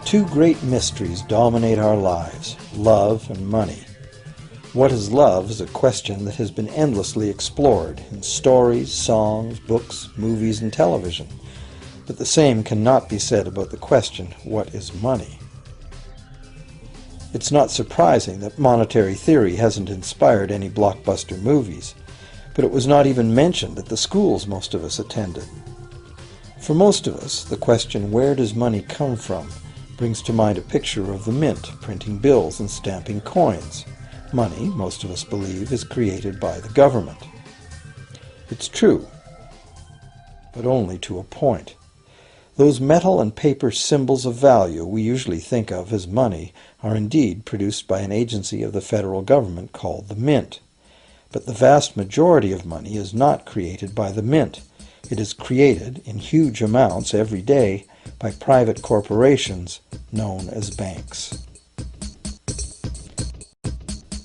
Two great mysteries dominate our lives, love and money. What is love is a question that has been endlessly explored in stories, songs, books, movies, and television. But the same cannot be said about the question, what is money? It's not surprising that monetary theory hasn't inspired any blockbuster movies, but it was not even mentioned at the schools most of us attended. For most of us, the question, where does money come from, brings to mind a picture of the mint printing bills and stamping coins. Money, most of us believe, is created by the government. It's true, but only to a point. Those metal and paper symbols of value we usually think of as money are indeed produced by an agency of the federal government called the Mint. But the vast majority of money is not created by the Mint. It is created in huge amounts every day by private corporations known as banks.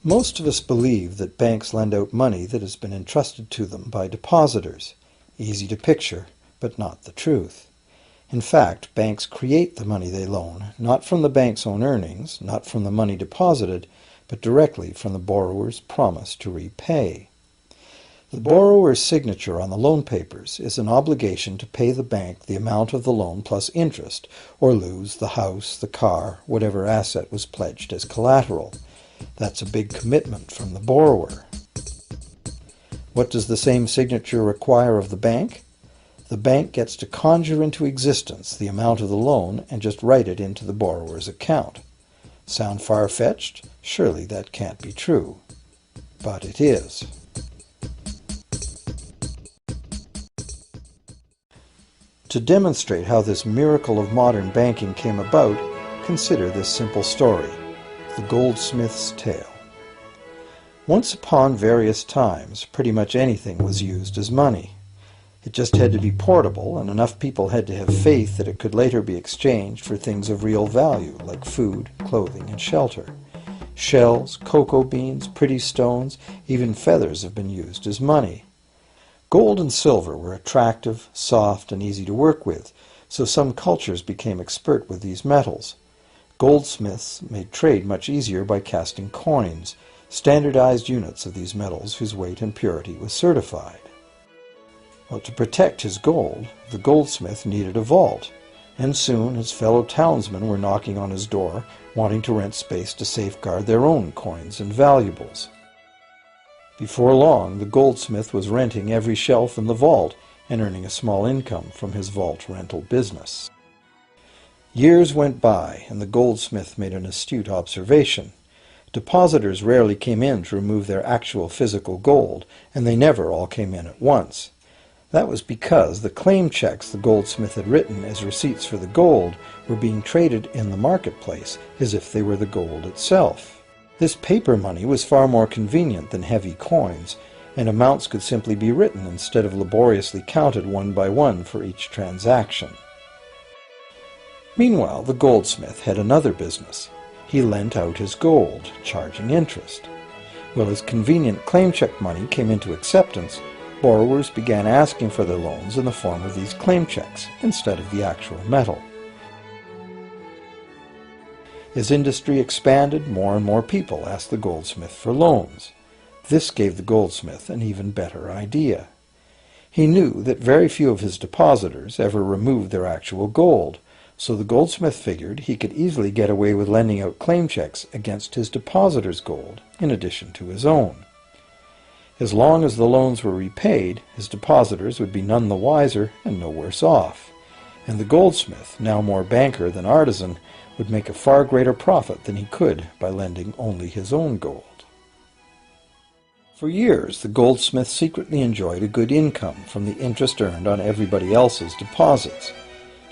Most of us believe that banks lend out money that has been entrusted to them by depositors. Easy to picture, but not the truth. In fact, banks create the money they loan, not from the bank's own earnings, not from the money deposited, but directly from the borrower's promise to repay. The borrower's signature on the loan papers is an obligation to pay the bank the amount of the loan plus interest, or lose the house, the car, whatever asset was pledged as collateral. That's a big commitment from the borrower. What does the same signature require of the bank? The bank gets to conjure into existence the amount of the loan and just write it into the borrower's account. Sound far-fetched? Surely that can't be true. But it is. To demonstrate how this miracle of modern banking came about, consider this simple story, the goldsmith's tale. Once upon various times, pretty much anything was used as money. It just had to be portable, and enough people had to have faith that it could later be exchanged for things of real value, like food, clothing, and shelter. Shells, cocoa beans, pretty stones, even feathers have been used as money. Gold and silver were attractive, soft, and easy to work with, so some cultures became expert with these metals. Goldsmiths made trade much easier by casting coins, standardized units of these metals whose weight and purity was certified. Well, to protect his gold, the goldsmith needed a vault, and soon his fellow townsmen were knocking on his door, wanting to rent space to safeguard their own coins and valuables. Before long, the goldsmith was renting every shelf in the vault and earning a small income from his vault rental business. Years went by, and the goldsmith made an astute observation. Depositors rarely came in to remove their actual physical gold, and they never all came in at once. That was because the claim checks the goldsmith had written as receipts for the gold were being traded in the marketplace as if they were the gold itself. This paper money was far more convenient than heavy coins, and amounts could simply be written instead of laboriously counted one by one for each transaction. Meanwhile, the goldsmith had another business. He lent out his gold, charging interest. Well, as convenient claim check money came into acceptance, borrowers began asking for their loans in the form of these claim checks instead of the actual metal. As industry expanded, more and more people asked the goldsmith for loans. This gave the goldsmith an even better idea. He knew that very few of his depositors ever removed their actual gold, so the goldsmith figured he could easily get away with lending out claim checks against his depositors' gold, in addition to his own. As long as the loans were repaid, his depositors would be none the wiser and no worse off, and the goldsmith, now more banker than artisan, would make a far greater profit than he could by lending only his own gold. For years, the goldsmith secretly enjoyed a good income from the interest earned on everybody else's deposits.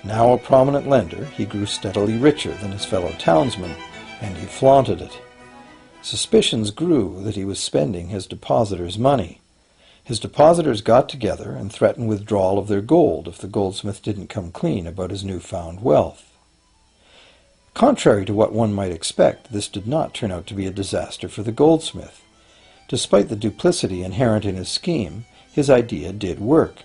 Now a prominent lender, he grew steadily richer than his fellow townsmen, and he flaunted it. Suspicions grew that he was spending his depositors' money. His depositors got together and threatened withdrawal of their gold if the goldsmith didn't come clean about his newfound wealth. Contrary to what one might expect, this did not turn out to be a disaster for the goldsmith. Despite the duplicity inherent in his scheme, his idea did work.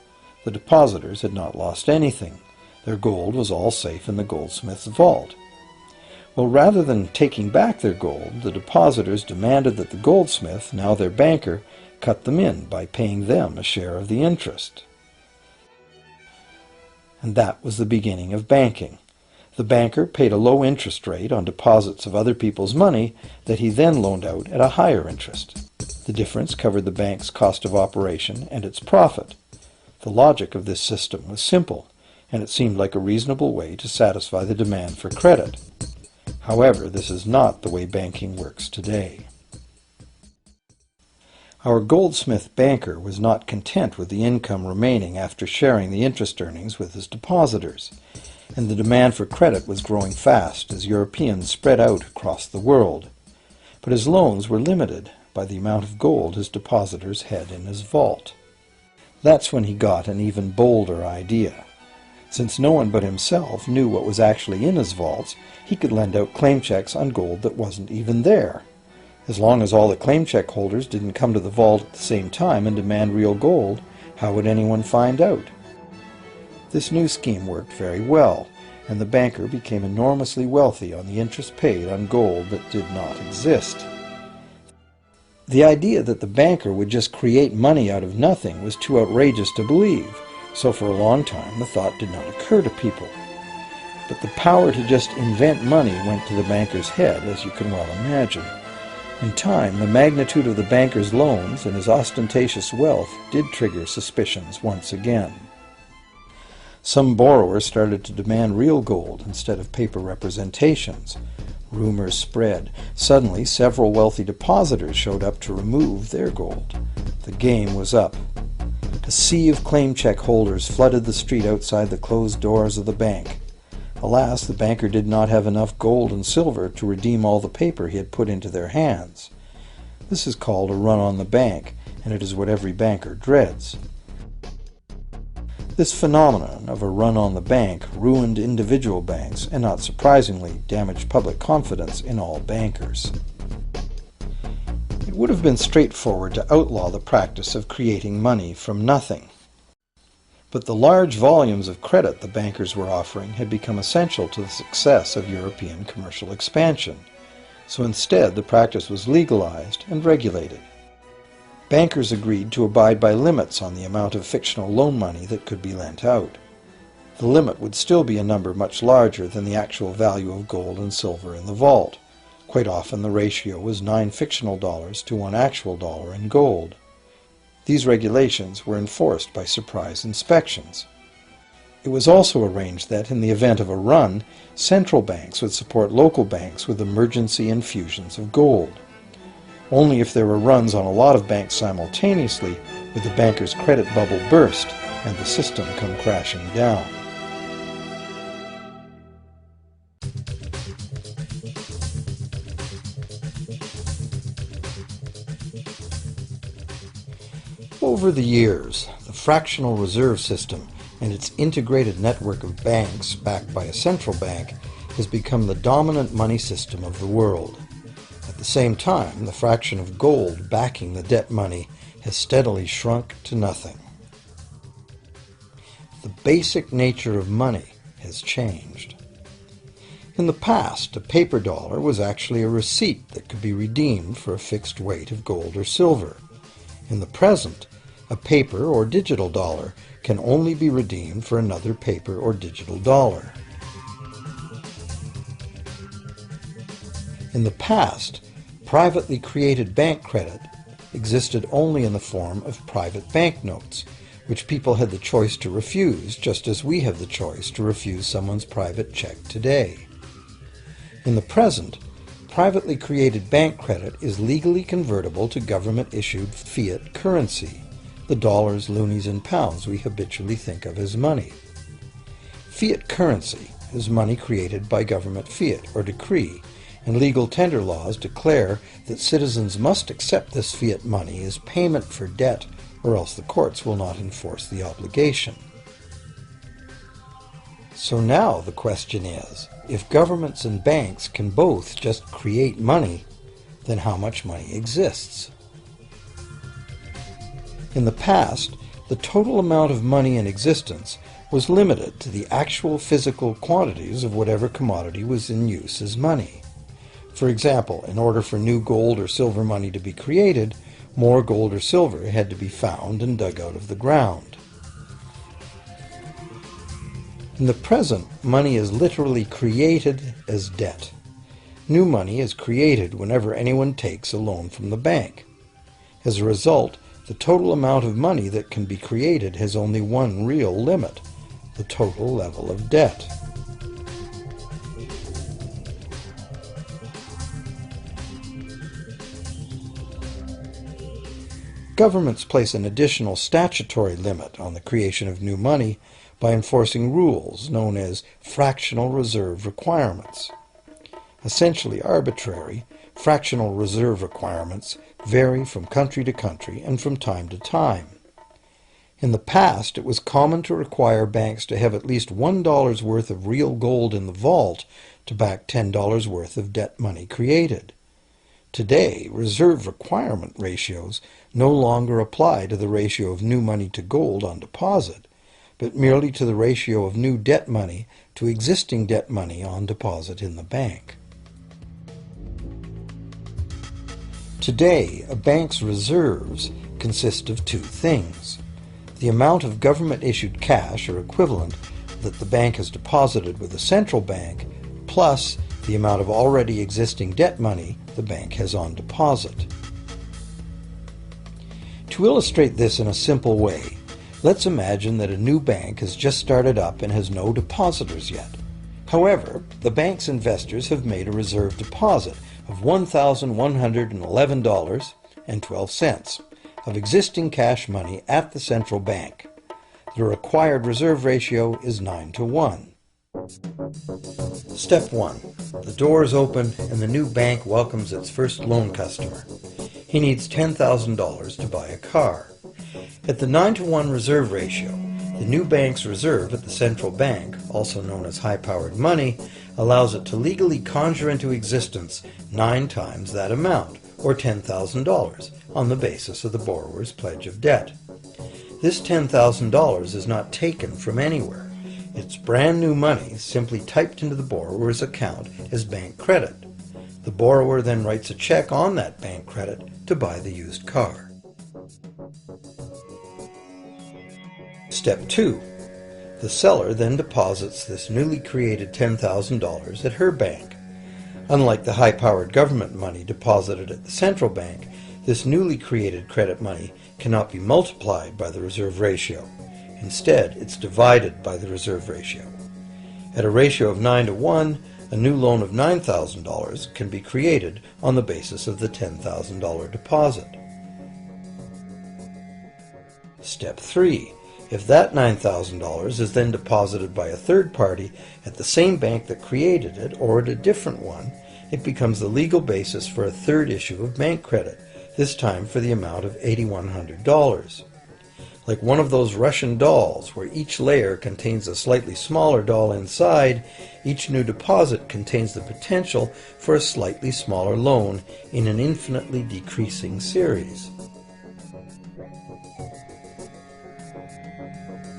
The depositors had not lost anything. Their gold was all safe in the goldsmith's vault. Well, rather than taking back their gold, the depositors demanded that the goldsmith, now their banker, cut them in by paying them a share of the interest. And that was the beginning of banking. The banker paid a low interest rate on deposits of other people's money that he then loaned out at a higher interest. The difference covered the bank's cost of operation and its profit. The logic of this system was simple, and it seemed like a reasonable way to satisfy the demand for credit. However, this is not the way banking works today. Our goldsmith banker was not content with the income remaining after sharing the interest earnings with his depositors, and the demand for credit was growing fast as Europeans spread out across the world. But his loans were limited by the amount of gold his depositors had in his vault. That's when he got an even bolder idea. Since no one but himself knew what was actually in his vaults, he could lend out claim checks on gold that wasn't even there. As long as all the claim check holders didn't come to the vault at the same time and demand real gold, how would anyone find out? This new scheme worked very well, and the banker became enormously wealthy on the interest paid on gold that did not exist. The idea that the banker would just create money out of nothing was too outrageous to believe, so for a long time the thought did not occur to people. But the power to just invent money went to the banker's head, as you can well imagine. In time, the magnitude of the banker's loans and his ostentatious wealth did trigger suspicions once again. Some borrowers started to demand real gold instead of paper representations. Rumors spread. Suddenly, several wealthy depositors showed up to remove their gold. The game was up. A sea of claim check holders flooded the street outside the closed doors of the bank. Alas, the banker did not have enough gold and silver to redeem all the paper he had put into their hands. This is called a run on the bank, and it is what every banker dreads. This phenomenon of a run on the bank ruined individual banks and, not surprisingly, damaged public confidence in all bankers. It would have been straightforward to outlaw the practice of creating money from nothing. But the large volumes of credit the bankers were offering had become essential to the success of European commercial expansion, so instead the practice was legalized and regulated. Bankers agreed to abide by limits on the amount of fictional loan money that could be lent out. The limit would still be a number much larger than the actual value of gold and silver in the vault. Quite often the ratio was 9 fictional dollars to 1 actual dollar in gold. These regulations were enforced by surprise inspections. It was also arranged that, in the event of a run, central banks would support local banks with emergency infusions of gold. Only if there were runs on a lot of banks simultaneously would the banker's credit bubble burst and the system come crashing down. Over the years, the fractional reserve system and its integrated network of banks backed by a central bank has become the dominant money system of the world. At the same time, the fraction of gold backing the debt money has steadily shrunk to nothing. The basic nature of money has changed. In the past, a paper dollar was actually a receipt that could be redeemed for a fixed weight of gold or silver. In the present, a paper or digital dollar can only be redeemed for another paper or digital dollar. In the past, privately created bank credit existed only in the form of private banknotes, which people had the choice to refuse, just as we have the choice to refuse someone's private check today. In the present, privately created bank credit is legally convertible to government-issued fiat currency, the dollars, loonies, and pounds we habitually think of as money. Fiat currency is money created by government fiat or decree, and legal tender laws declare that citizens must accept this fiat money as payment for debt, or else the courts will not enforce the obligation. So now the question is, if governments and banks can both just create money, then how much money exists? In the past, the total amount of money in existence was limited to the actual physical quantities of whatever commodity was in use as money. For example, in order for new gold or silver money to be created, more gold or silver had to be found and dug out of the ground. In the present, money is literally created as debt. New money is created whenever anyone takes a loan from the bank. As a result, the total amount of money that can be created has only one real limit: the total level of debt. Governments place an additional statutory limit on the creation of new money by enforcing rules known as fractional reserve requirements. Essentially arbitrary, fractional reserve requirements vary from country to country and from time to time. In the past, it was common to require banks to have at least $1 worth of real gold in the vault to back $10 worth of debt money created. Today, reserve requirement ratios no longer apply to the ratio of new money to gold on deposit, but merely to the ratio of new debt money to existing debt money on deposit in the bank. Today, a bank's reserves consist of two things: the amount of government-issued cash or equivalent that the bank has deposited with the central bank, plus the amount of already existing debt money the bank has on deposit. To illustrate this in a simple way, let's imagine that a new bank has just started up and has no depositors yet. However, the bank's investors have made a reserve deposit of $1,111.12 of existing cash money at the central bank. The required reserve ratio is 9-to-1. Step 1. The door is open and the new bank welcomes its first loan customer. He needs $10,000 to buy a car. At the 9-to-1 reserve ratio, the new bank's reserve at the central bank, also known as high-powered money, allows it to legally conjure into existence 9 times that amount, or $10,000, on the basis of the borrower's pledge of debt. This $10,000 is not taken from anywhere. It's brand new money simply typed into the borrower's account as bank credit. The borrower then writes a check on that bank credit to buy the used car. Step 2. The seller then deposits this newly created $10,000 at her bank. Unlike the high-powered government money deposited at the central bank, this newly created credit money cannot be multiplied by the reserve ratio. Instead, it's divided by the reserve ratio. At a ratio of 9-to-1, a new loan of $9,000 can be created on the basis of the $10,000 deposit. Step 3. If that $9,000 is then deposited by a third party at the same bank that created it or at a different one, it becomes the legal basis for a third issue of bank credit, this time for the amount of $8,100. Like one of those Russian dolls, where each layer contains a slightly smaller doll inside, each new deposit contains the potential for a slightly smaller loan in an infinitely decreasing series.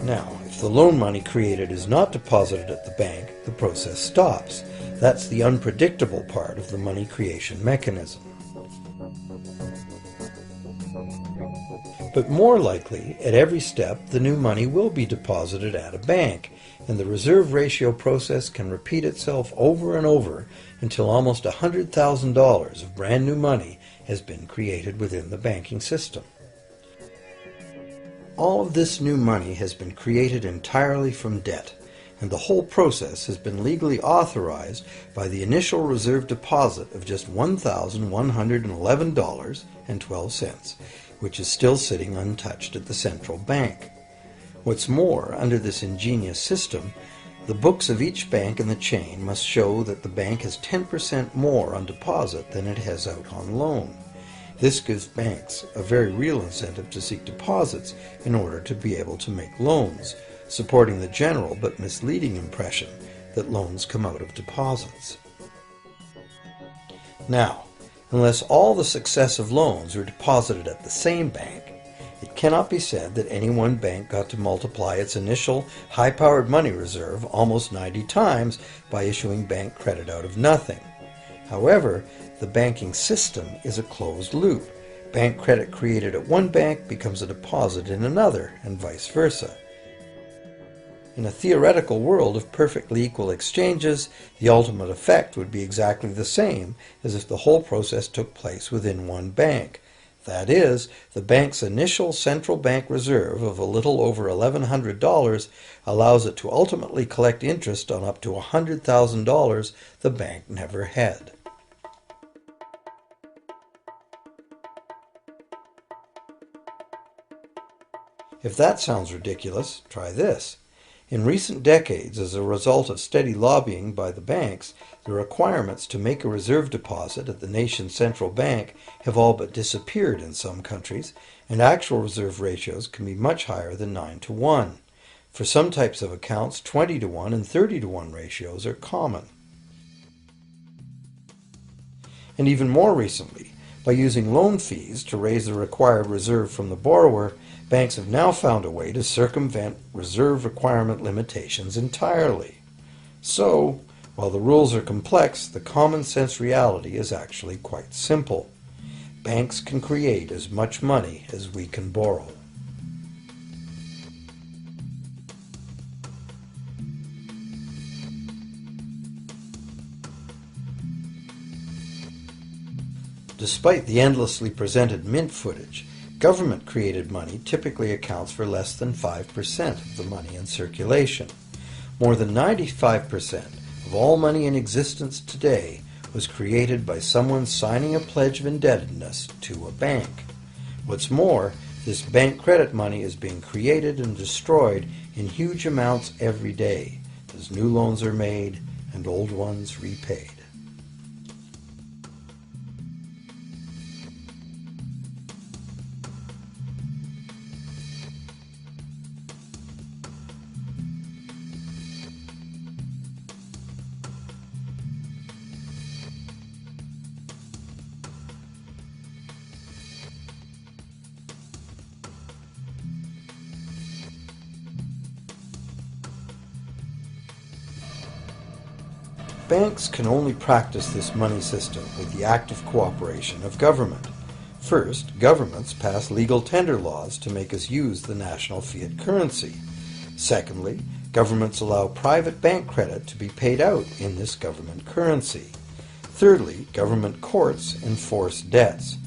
Now, if the loan money created is not deposited at the bank, the process stops. That's the unpredictable part of the money creation mechanism. But more likely, at every step, the new money will be deposited at a bank, and the reserve ratio process can repeat itself over and over until almost $100,000 of brand new money has been created within the banking system. All of this new money has been created entirely from debt, and the whole process has been legally authorized by the initial reserve deposit of just $1,111.12, which is still sitting untouched at the central bank. What's more, under this ingenious system, the books of each bank in the chain must show that the bank has 10% more on deposit than it has out on loan. This gives banks a very real incentive to seek deposits in order to be able to make loans, supporting the general but misleading impression that loans come out of deposits. Now, unless all the successive loans are deposited at the same bank, it cannot be said that any one bank got to multiply its initial high-powered money reserve almost 90 times by issuing bank credit out of nothing. However, the banking system is a closed loop. Bank credit created at one bank becomes a deposit in another, and vice versa. In a theoretical world of perfectly equal exchanges, the ultimate effect would be exactly the same as if the whole process took place within one bank. That is, the bank's initial central bank reserve of a little over $1,100 allows it to ultimately collect interest on up to $100,000 the bank never had. If that sounds ridiculous, try this. In recent decades, as a result of steady lobbying by the banks, the requirements to make a reserve deposit at the nation's central bank have all but disappeared in some countries, and actual reserve ratios can be much higher than 9-to-1. For some types of accounts, 20-to-1 and 30-to-1 ratios are common. And even more recently, by using loan fees to raise the required reserve from the borrower, banks have now found a way to circumvent reserve requirement limitations entirely. So, while the rules are complex, the common sense reality is actually quite simple. Banks can create as much money as we can borrow. Despite the endlessly presented mint footage, government-created money typically accounts for less than 5% of the money in circulation. More than 95% of all money in existence today was created by someone signing a pledge of indebtedness to a bank. What's more, this bank credit money is being created and destroyed in huge amounts every day, as new loans are made and old ones repaid. Banks can only practice this money system with the active cooperation of government. First, governments pass legal tender laws to make us use the national fiat currency. Secondly, governments allow private bank credit to be paid out in this government currency. Thirdly, government courts enforce debts.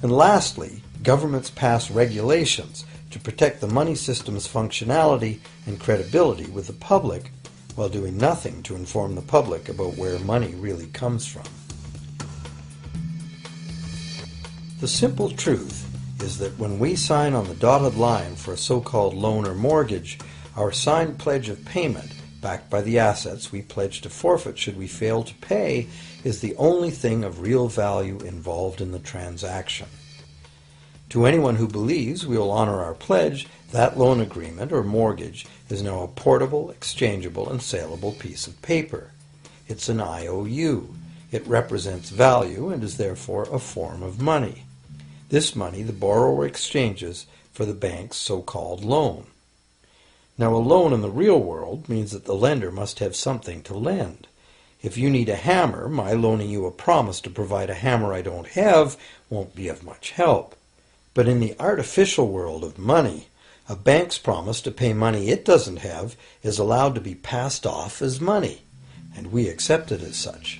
And lastly, governments pass regulations to protect the money system's functionality and credibility with the public, while doing nothing to inform the public about where money really comes from. The simple truth is that when we sign on the dotted line for a so-called loan or mortgage, our signed pledge of payment, backed by the assets we pledge to forfeit should we fail to pay, is the only thing of real value involved in the transaction. To anyone who believes we will honor our pledge, that loan agreement or mortgage is now a portable, exchangeable, and saleable piece of paper. It's an IOU. It represents value and is therefore a form of money. This money the borrower exchanges for the bank's so-called loan. Now, a loan in the real world means that the lender must have something to lend. If you need a hammer, my loaning you a promise to provide a hammer I don't have won't be of much help. But in the artificial world of money, a bank's promise to pay money it doesn't have is allowed to be passed off as money, and we accept it as such.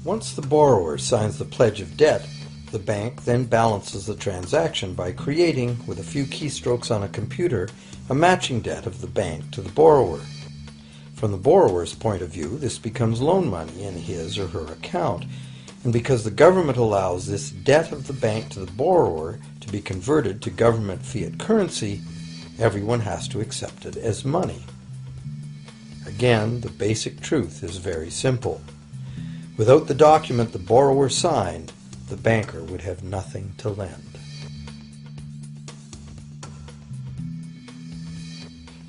Once the borrower signs the pledge of debt, the bank then balances the transaction by creating, with a few keystrokes on a computer, a matching debt of the bank to the borrower. From the borrower's point of view, this becomes loan money in his or her account, and because the government allows this debt of the bank to the borrower to be converted to government fiat currency, everyone has to accept it as money. Again, the basic truth is very simple. Without the document the borrower signed, the banker would have nothing to lend.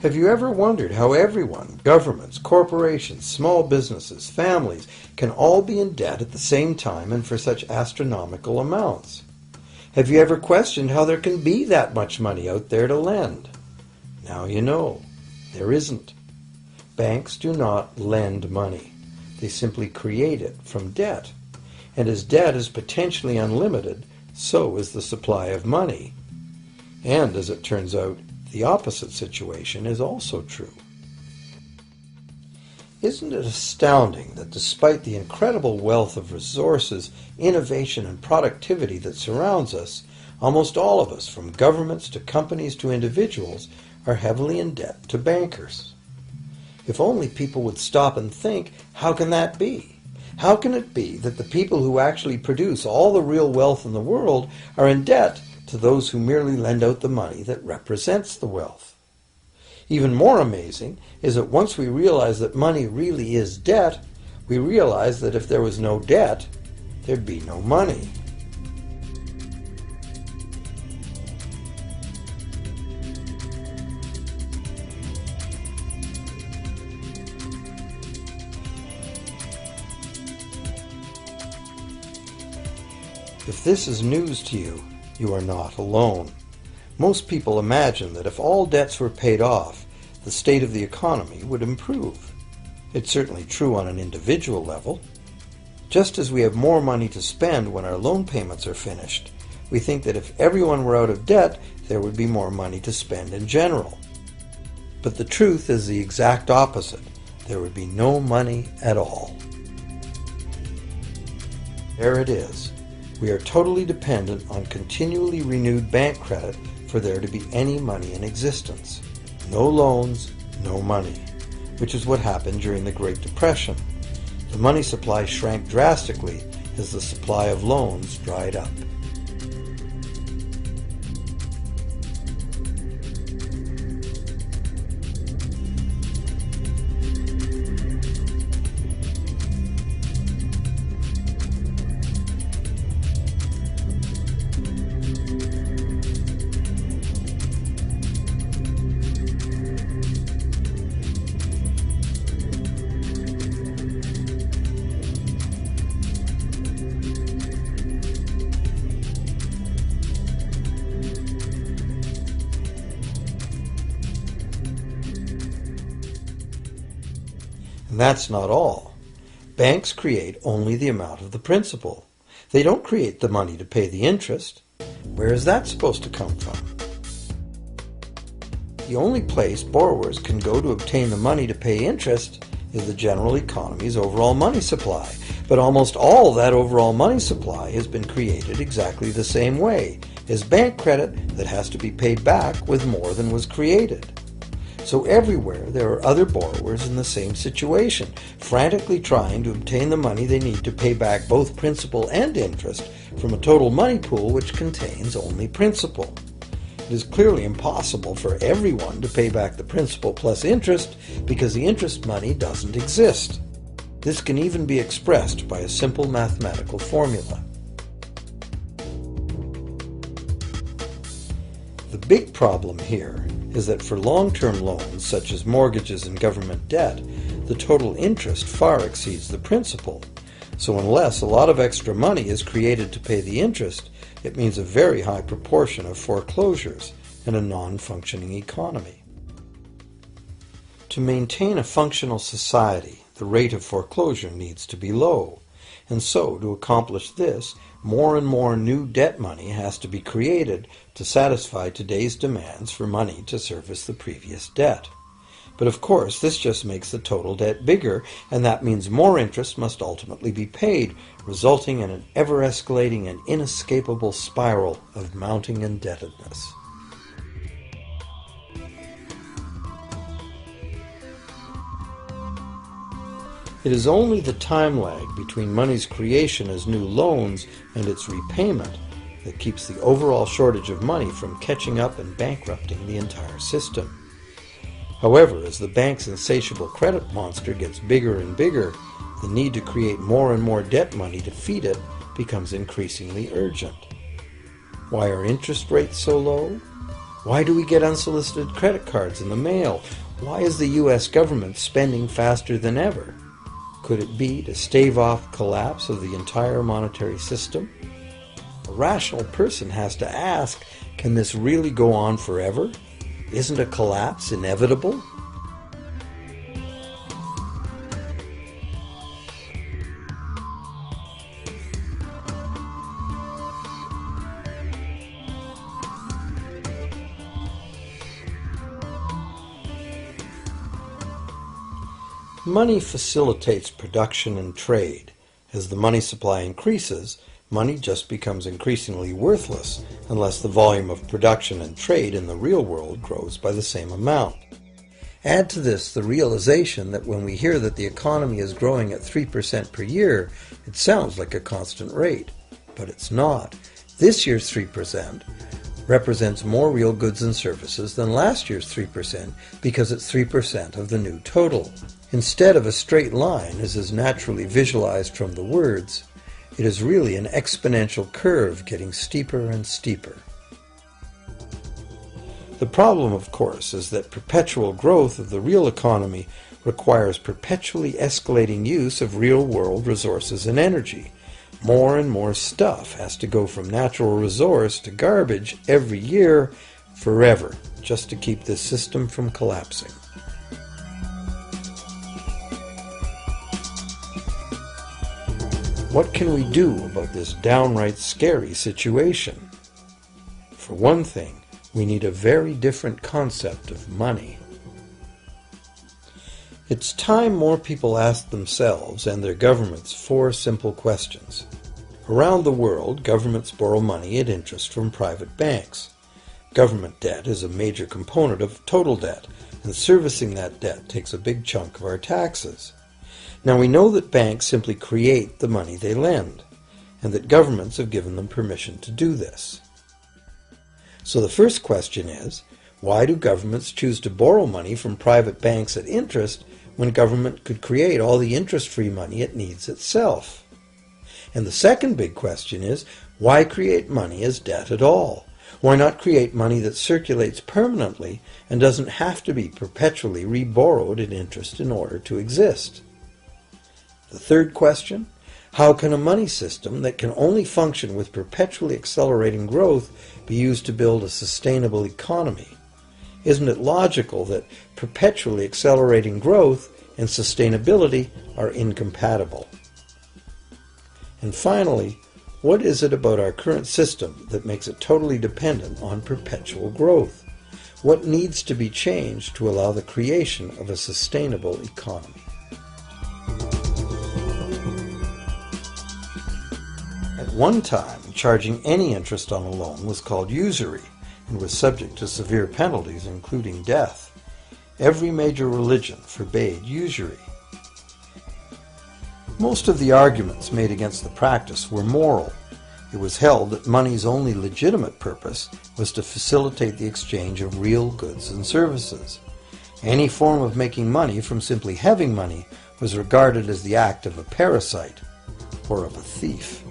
Have you ever wondered how everyone, governments, corporations, small businesses, families, can all be in debt at the same time and for such astronomical amounts? Have you ever questioned how there can be that much money out there to lend? Now you know. There isn't. Banks do not lend money. They simply create it from debt. And as debt is potentially unlimited, so is the supply of money. And as it turns out, the opposite situation is also true. Isn't it astounding that despite the incredible wealth of resources, innovation, and productivity that surrounds us, almost all of us, from governments to companies to individuals, are heavily in debt to bankers? If only people would stop and think, how can that be? How can it be that the people who actually produce all the real wealth in the world are in debt to those who merely lend out the money that represents the wealth? Even more amazing is that once we realize that money really is debt, we realize that if there was no debt, there'd be no money. If this is news to you, you are not alone. Most people imagine that if all debts were paid off, the state of the economy would improve. It's certainly true on an individual level. Just as we have more money to spend when our loan payments are finished, we think that if everyone were out of debt, there would be more money to spend in general. But the truth is the exact opposite. There would be no money at all. There it is. We are totally dependent on continually renewed bank credit for there to be any money in existence. No loans, no money, which is what happened during the Great Depression. The money supply shrank drastically as the supply of loans dried up. And that's not all. Banks create only the amount of the principal. They don't create the money to pay the interest. Where is that supposed to come from? The only place borrowers can go to obtain the money to pay interest is the general economy's overall money supply. But almost all that overall money supply has been created exactly the same way, as bank credit that has to be paid back with more than was created. So everywhere there are other borrowers in the same situation, frantically trying to obtain the money they need to pay back both principal and interest from a total money pool which contains only principal. It is clearly impossible for everyone to pay back the principal plus interest because the interest money doesn't exist. This can even be expressed by a simple mathematical formula. The big problem here is that for long-term loans, such as mortgages and government debt, the total interest far exceeds the principal. So unless a lot of extra money is created to pay the interest, it means a very high proportion of foreclosures and a non-functioning economy. To maintain a functional society, the rate of foreclosure needs to be low, and so to accomplish this, more and more new debt money has to be created to satisfy today's demands for money to service the previous debt. But of course, this just makes the total debt bigger, and that means more interest must ultimately be paid, resulting in an ever-escalating and inescapable spiral of mounting indebtedness. It is only the time lag between money's creation as new loans and its repayment that keeps the overall shortage of money from catching up and bankrupting the entire system. However, as the bank's insatiable credit monster gets bigger and bigger, the need to create more and more debt money to feed it becomes increasingly urgent. Why are interest rates so low? Why do we get unsolicited credit cards in the mail? Why is the U.S. government spending faster than ever? Could it be to stave off collapse of the entire monetary system? A rational person has to ask, can this really go on forever? Isn't a collapse inevitable? Money facilitates production and trade. As the money supply increases, money just becomes increasingly worthless unless the volume of production and trade in the real world grows by the same amount. Add to this the realization that when we hear that the economy is growing at 3% per year, it sounds like a constant rate, but it's not. This year's 3% represents more real goods and services than last year's 3% because it's 3% of the new total. Instead of a straight line, as is naturally visualized from the words, it is really an exponential curve getting steeper and steeper. The problem, of course, is that perpetual growth of the real economy requires perpetually escalating use of real-world resources and energy. More and more stuff has to go from natural resource to garbage every year, forever, just to keep this system from collapsing. What can we do about this downright scary situation? For one thing, we need a very different concept of money. It's time more people asked themselves and their governments 4 simple questions. Around the world, governments borrow money at interest from private banks. Government debt is a major component of total debt, and servicing that debt takes a big chunk of our taxes. Now we know that banks simply create the money they lend, and that governments have given them permission to do this. So the first question is, why do governments choose to borrow money from private banks at interest when government could create all the interest-free money it needs itself? And the second big question is, why create money as debt at all? Why not create money that circulates permanently and doesn't have to be perpetually reborrowed at interest in order to exist? The third question, how can a money system that can only function with perpetually accelerating growth be used to build a sustainable economy? Isn't it logical that perpetually accelerating growth and sustainability are incompatible? And finally, what is it about our current system that makes it totally dependent on perpetual growth? What needs to be changed to allow the creation of a sustainable economy? At one time, charging any interest on a loan was called usury and was subject to severe penalties, including death. Every major religion forbade usury. Most of the arguments made against the practice were moral. It was held that money's only legitimate purpose was to facilitate the exchange of real goods and services. Any form of making money from simply having money was regarded as the act of a parasite or of a thief.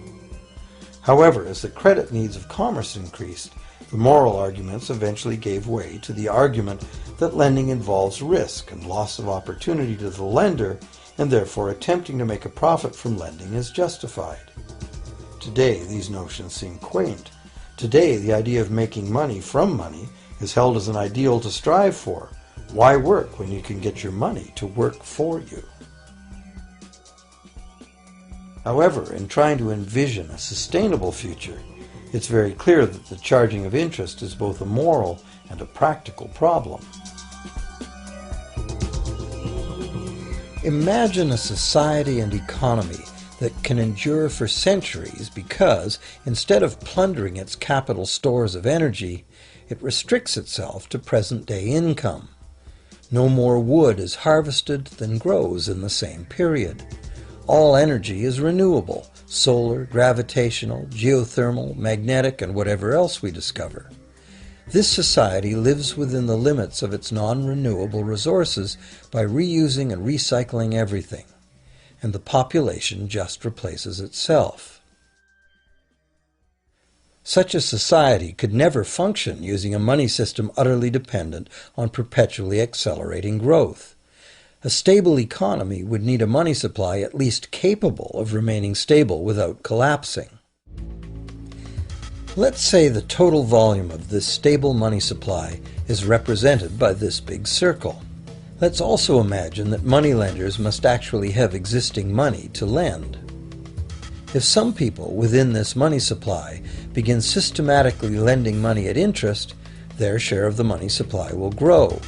However, as the credit needs of commerce increased, the moral arguments eventually gave way to the argument that lending involves risk and loss of opportunity to the lender, and therefore attempting to make a profit from lending is justified. Today, these notions seem quaint, Today, the idea of making money from money is held as an ideal to strive for. Why work when you can get your money to work for you? However, in trying to envision a sustainable future, it's very clear that the charging of interest is both a moral and a practical problem. Imagine a society and economy that can endure for centuries because, instead of plundering its capital stores of energy, it restricts itself to present-day income. No more wood is harvested than grows in the same period. All energy is renewable: solar, gravitational, geothermal, magnetic, and whatever else we discover. This society lives within the limits of its non-renewable resources by reusing and recycling everything, and the population just replaces itself. Such a society could never function using a money system utterly dependent on perpetually accelerating growth. A stable economy would need a money supply at least capable of remaining stable without collapsing. Let's say the total volume of this stable money supply is represented by this big circle. Let's also imagine that moneylenders must actually have existing money to lend. If some people within this money supply begin systematically lending money at interest, their share of the money supply will grow.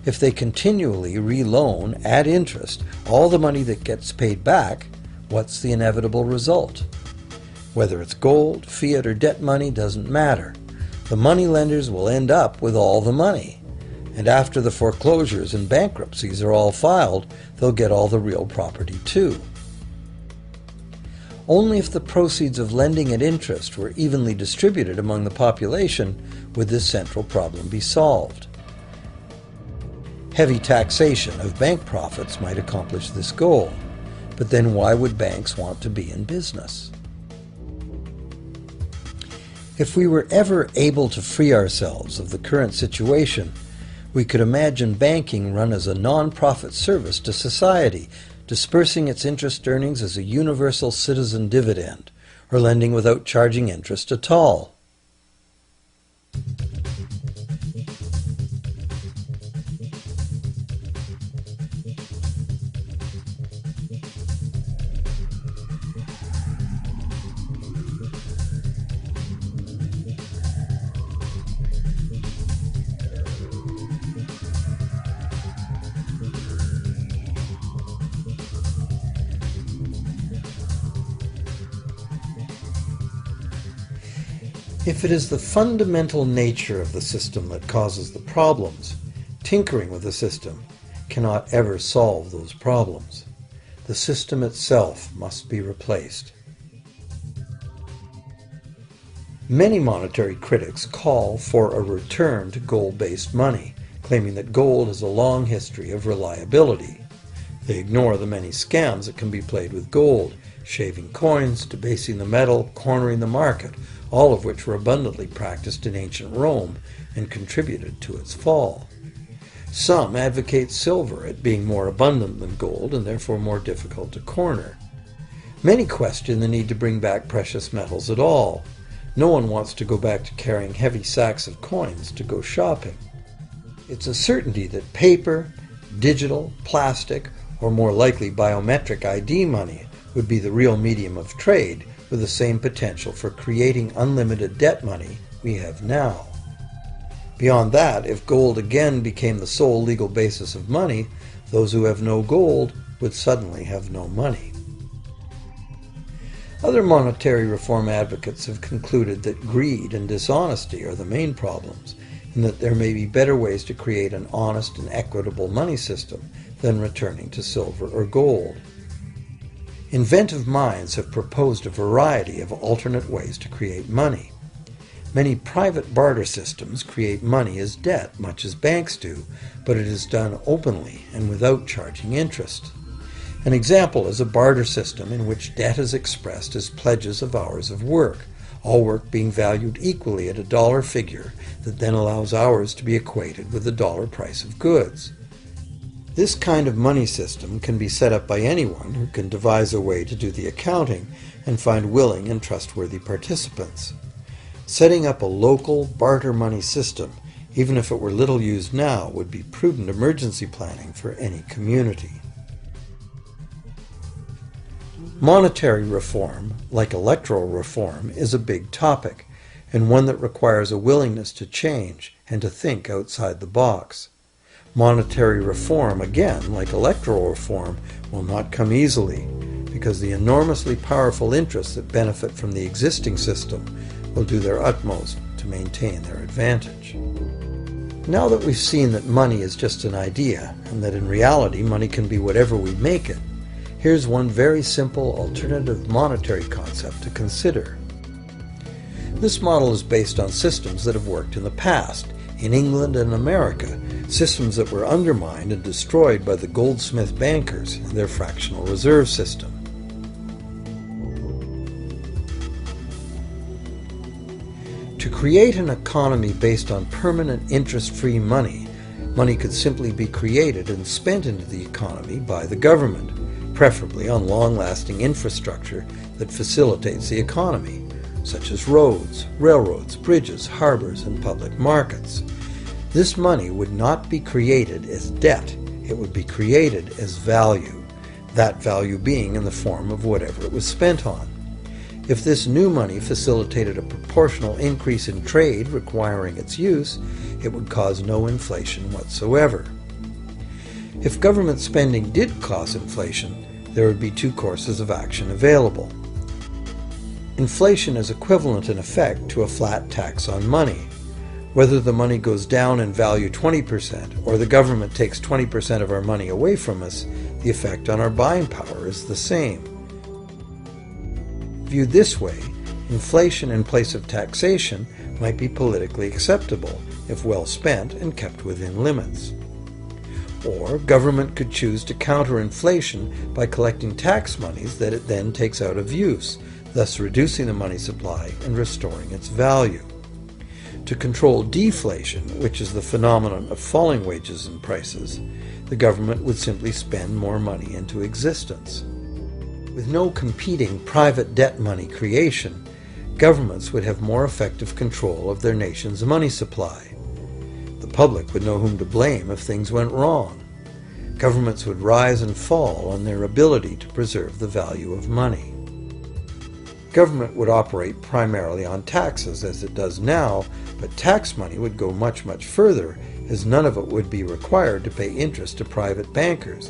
If they continually reloan at interest all the money that gets paid back, what's the inevitable result? Whether it's gold, fiat, or debt money doesn't matter. The moneylenders will end up with all the money. And after the foreclosures and bankruptcies are all filed, they'll get all the real property too. Only if the proceeds of lending at interest were evenly distributed among the population would this central problem be solved. Heavy taxation of bank profits might accomplish this goal, but then why would banks want to be in business? If we were ever able to free ourselves of the current situation, we could imagine banking run as a non-profit service to society, dispersing its interest earnings as a universal citizen dividend, or lending without charging interest at all. If it is the fundamental nature of the system that causes the problems, tinkering with the system cannot ever solve those problems. The system itself must be replaced. Many monetary critics call for a return to gold-based money, claiming that gold has a long history of reliability. They ignore the many scams that can be played with gold: shaving coins, debasing the metal, cornering the market, all of which were abundantly practiced in ancient Rome and contributed to its fall. Some advocate silver, it being more abundant than gold and therefore more difficult to corner. Many question the need to bring back precious metals at all. No one wants to go back to carrying heavy sacks of coins to go shopping. It's a certainty that paper, digital, plastic, or more likely biometric ID money would be the real medium of trade, with the same potential for creating unlimited debt money we have now. Beyond that, if gold again became the sole legal basis of money, those who have no gold would suddenly have no money. Other monetary reform advocates have concluded that greed and dishonesty are the main problems, and that there may be better ways to create an honest and equitable money system than returning to silver or gold. Inventive minds have proposed a variety of alternate ways to create money. Many private barter systems create money as debt, much as banks do, but it is done openly and without charging interest. An example is a barter system in which debt is expressed as pledges of hours of work, all work being valued equally at a dollar figure that then allows hours to be equated with the dollar price of goods. This kind of money system can be set up by anyone who can devise a way to do the accounting and find willing and trustworthy participants. Setting up a local barter money system, even if it were little used now, would be prudent emergency planning for any community. Monetary reform, like electoral reform, is a big topic, and one that requires a willingness to change and to think outside the box. Monetary reform, again, like electoral reform, will not come easily, because the enormously powerful interests that benefit from the existing system will do their utmost to maintain their advantage. Now that we've seen that money is just an idea, and that in reality money can be whatever we make it, here's one very simple alternative monetary concept to consider. This model is based on systems that have worked in the past, in England and America, systems that were undermined and destroyed by the Goldsmith bankers and their fractional reserve system. To create an economy based on permanent interest-free money, money could simply be created and spent into the economy by the government, preferably on long-lasting infrastructure that facilitates the economy, such as roads, railroads, bridges, harbors, and public markets. This money would not be created as debt, it would be created as value, that value being in the form of whatever it was spent on. If this new money facilitated a proportional increase in trade requiring its use, it would cause no inflation whatsoever. If government spending did cause inflation, there would be two courses of action available. Inflation is equivalent in effect to a flat tax on money. Whether the money goes down in value 20% or the government takes 20% of our money away from us, the effect on our buying power is the same. Viewed this way, inflation in place of taxation might be politically acceptable if well spent and kept within limits. Or government could choose to counter inflation by collecting tax monies that it then takes out of use, thus reducing the money supply and restoring its value. To control deflation, which is the phenomenon of falling wages and prices, the government would simply spend more money into existence. With no competing private debt money creation, governments would have more effective control of their nation's money supply. The public would know whom to blame if things went wrong. Governments would rise and fall on their ability to preserve the value of money. Government would operate primarily on taxes, as it does now, but tax money would go much, much further, as none of it would be required to pay interest to private bankers.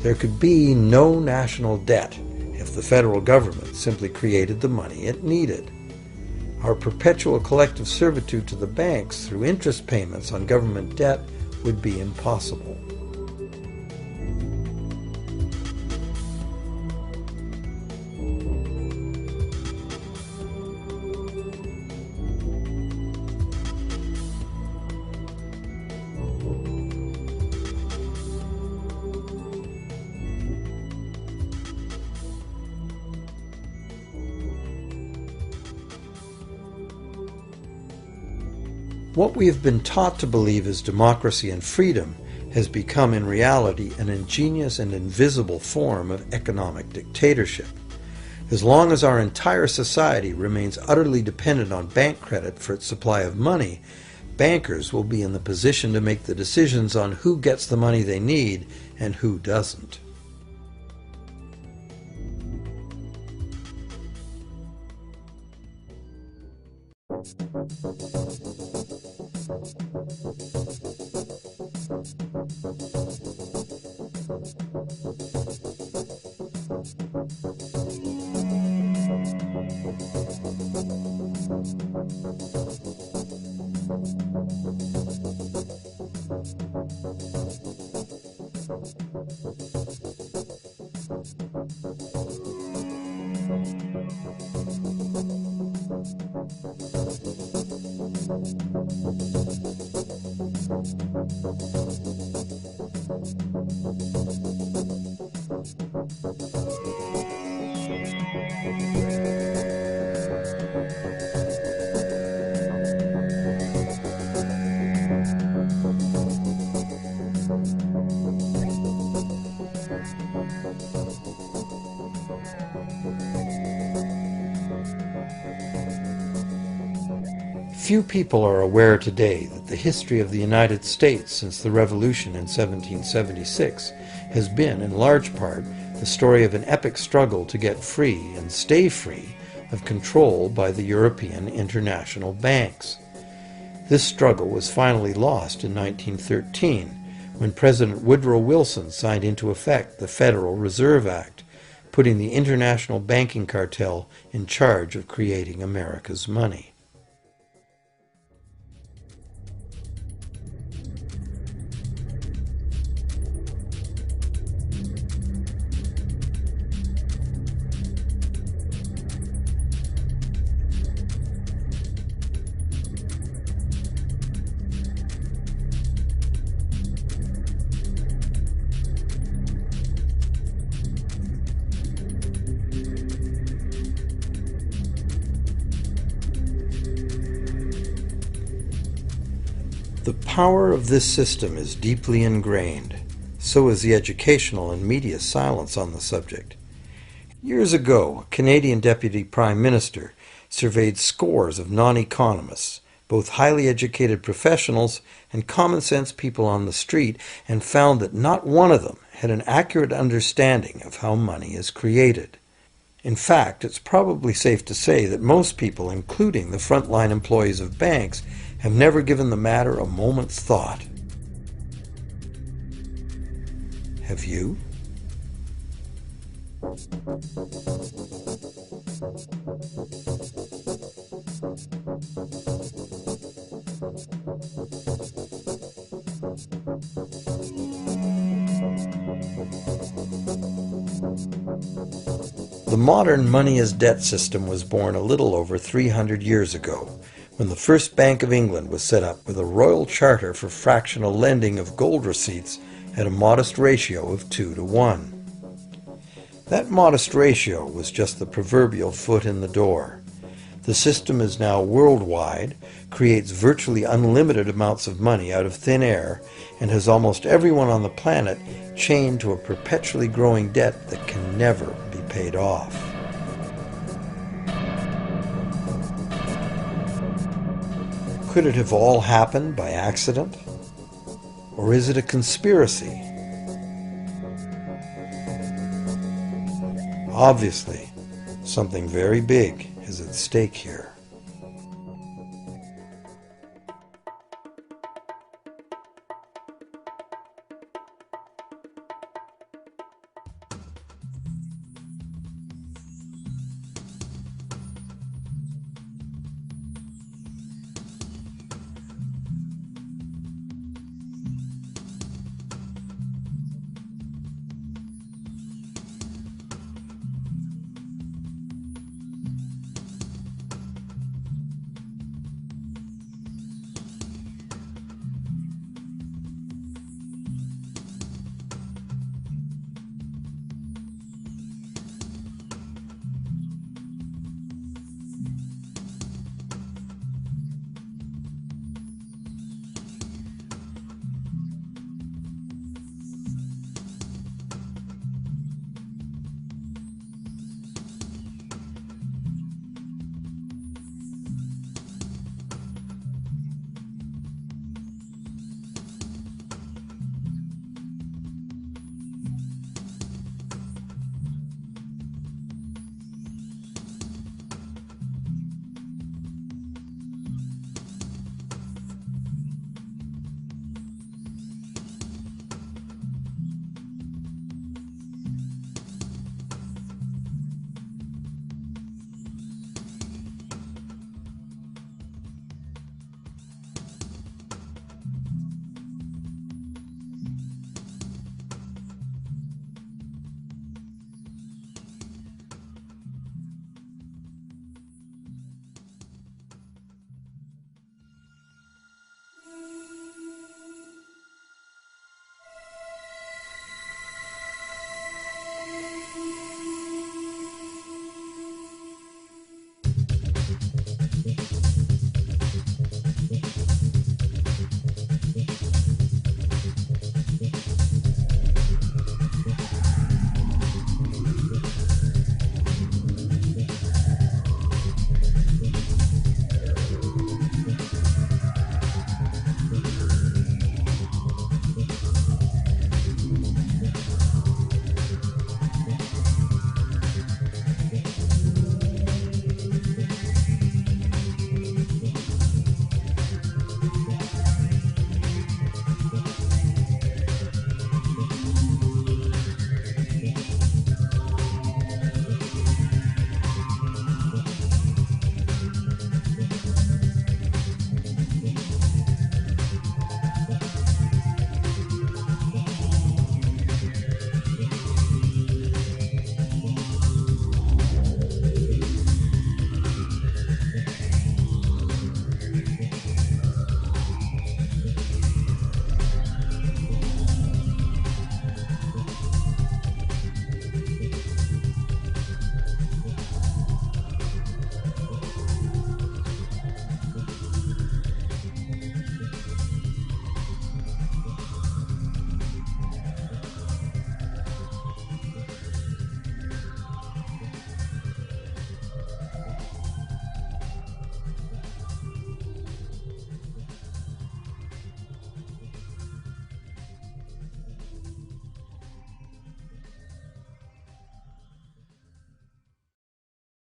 There could be no national debt if the federal government simply created the money it needed. Our perpetual collective servitude to the banks through interest payments on government debt would be impossible. What we have been taught to believe as democracy and freedom has become in reality an ingenious and invisible form of economic dictatorship. As long as our entire society remains utterly dependent on bank credit for its supply of money, bankers will be in the position to make the decisions on who gets the money they need and who doesn't. Few people are aware today that the history of the United States since the Revolution in 1776 has been, in large part, the story of an epic struggle to get free and stay free of control by the European international banks. This struggle was finally lost in 1913 when President Woodrow Wilson signed into effect the Federal Reserve Act, putting the international banking cartel in charge of creating America's money. The power of this system is deeply ingrained. So is the educational and media silence on the subject. Years ago, a Canadian Deputy Prime Minister surveyed scores of non-economists, both highly educated professionals and common-sense people on the street, and found that not one of them had an accurate understanding of how money is created. In fact, it's probably safe to say that most people, including the frontline employees of banks, have never given the matter a moment's thought. Have you? The modern money-as-debt system was born a little over 300 years ago, when the first Bank of England was set up with a royal charter for fractional lending of gold receipts at a modest ratio of 2 to 1. That modest ratio was just the proverbial foot in the door. The system is now worldwide, creates virtually unlimited amounts of money out of thin air, and has almost everyone on the planet chained to a perpetually growing debt that can never be paid off. Could it have all happened by accident? Or is it a conspiracy? Obviously, something very big is at stake here.